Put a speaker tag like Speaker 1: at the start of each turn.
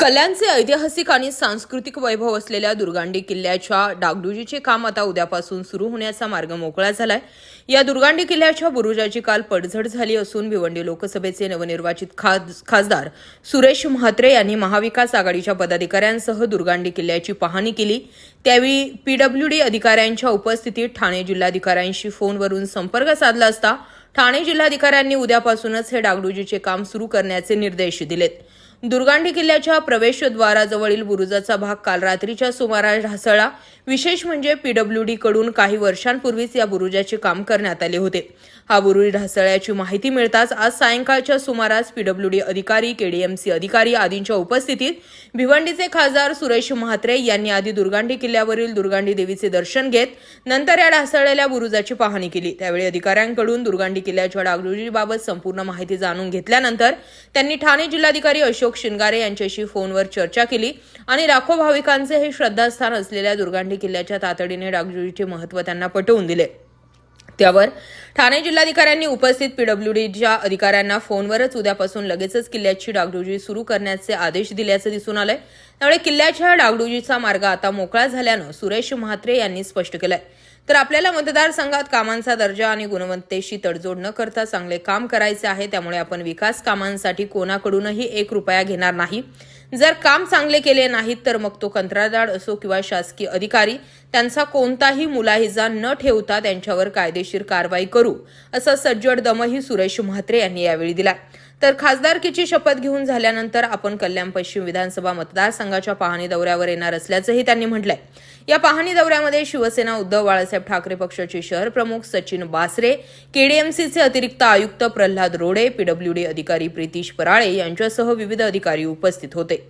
Speaker 1: कल्याणचे ऐतिहासिक आणि सांस्कृतिक वैभव असलेल्या दुर्गांडी किल्ल्याच्या डागडुजीचे काम आता उद्यापासून सुरू होण्याचा मार्ग मोकळा झालाय। या दुर्गांडी किल्ल्याच्या बुरुजाची काल पडझड झाली असून भिवंडी लोकसभेचे नवनिर्वाचित खासदार सुरेश म्हात्रे यांनी महाविकास आघाडीच्या पदाधिकाऱ्यांसह दुर्गांडी किल्ल्याची पाहणी केली। त्यावेळी पीडब्ल्यूडी अधिकाऱ्यांच्या उपस्थितीत ठाणे जिल्हाधिकाऱ्यांशी फोनवरून संपर्क साधला असता ठाणे जिल्हाधिकाऱ्यांनी उद्यापासूनच हे डागडुजीचे काम सुरू करण्याचे निर्देश दिलेत। दुर्गांडी किल्ल्याच्या प्रवेशद्वाराजवळील बुरुजाचा भाग काल रात्रीच्या सुमारास ढासळला। विशेष म्हणजे पीडब्ल्यूडी कडून काही वर्षांपूर्वीच या बुरुजाचे काम करण्यात आले होते। हा बुरुज ढासळल्याची माहिती मिळताच आज सायंकाळच्या सुमारास पीडब्ल्यूडी अधिकारी, केडीएमसी अधिकारी आदींच्या उपस्थितीत भिवंडीचे खासदार सुरेश म्हात्रे यांनी आधी दुर्गांडी किल्ल्यावरील दुर्गांडी देवीचे दर्शन घेत नंतर या ढासळलेल्या बुरुजाची पाहणी केली। त्यावेळी अधिकाऱ्यांकडून दुर्गांडी किल्ल्याच्या डागडुजीबाबत संपूर्ण माहिती जाणून घेतल्यानंतर त्यांनी ठाणे जिल्हाधिकारी अशोक शिंगारे यांच्याशी फोनवर चर्चा केली आणि लाखो भाविकांचे हे श्रद्धास्थान असलेल्या दुर्गांडी किल्ल्याच्या तातडीने डागडुजीचे महत्त्व त्यांना पटवून दिले। त्यावर ठाणे जिल्हाधिकाऱ्यांनी उपस्थित पीडब्ल्यूडीच्या अधिकाऱ्यांना फोनवरच उद्यापासून लगेचच किल्ल्याची डागडुजी सुरू करण्याचे आदेश दिल्याचे दिसून आले। त्यामुळे किल्ल्याच्या डागडुजीचा मार्ग आता मोकळा झाल्यानं सुरेश म्हात्रे यांनी स्पष्ट केलंय। तर आपल्याला मतदारसंघात कामांचा दर्जा आणि गुणवत्तेशी तडजोड न करता चांगले काम करायचे आहे। त्यामुळे आपण विकास कामांसाठी कोणाकडूनही 1 रुपया घेणार नाही। जर काम चांगले केले नाहीत तर मग तो कंत्राटदार असो किंवा शासकीय अधिकारी, त्यांचा कोणताही मुलाहिजा न ठेवता त्यांच्यावर कायदेशीर कारवाई करू, असा सज्जड दमही सुरेश म्हात्रे यांनी यावेळी दिला। तर खासदारकीची शपथ घेऊन झाल्यानंतर आपण कल्याण पश्चिम विधानसभा मतदारसंघाच्या पाहणी दौऱ्यावर येणार असल्याचंही त्यांनी म्हटलंय। या पाहणी दौऱ्यामध्ये शिवसेना उद्धव बाळासाहेब ठाकरे पक्षाचे शहर प्रमुख सचिन बासरे, केडीएमसीचे अतिरिक्त आयुक्त प्रल्हाद रोडे, पीडब्ल्यूडी अधिकारी प्रितीश पराळे यांच्यासह विविध अधिकारी उपस्थित होते।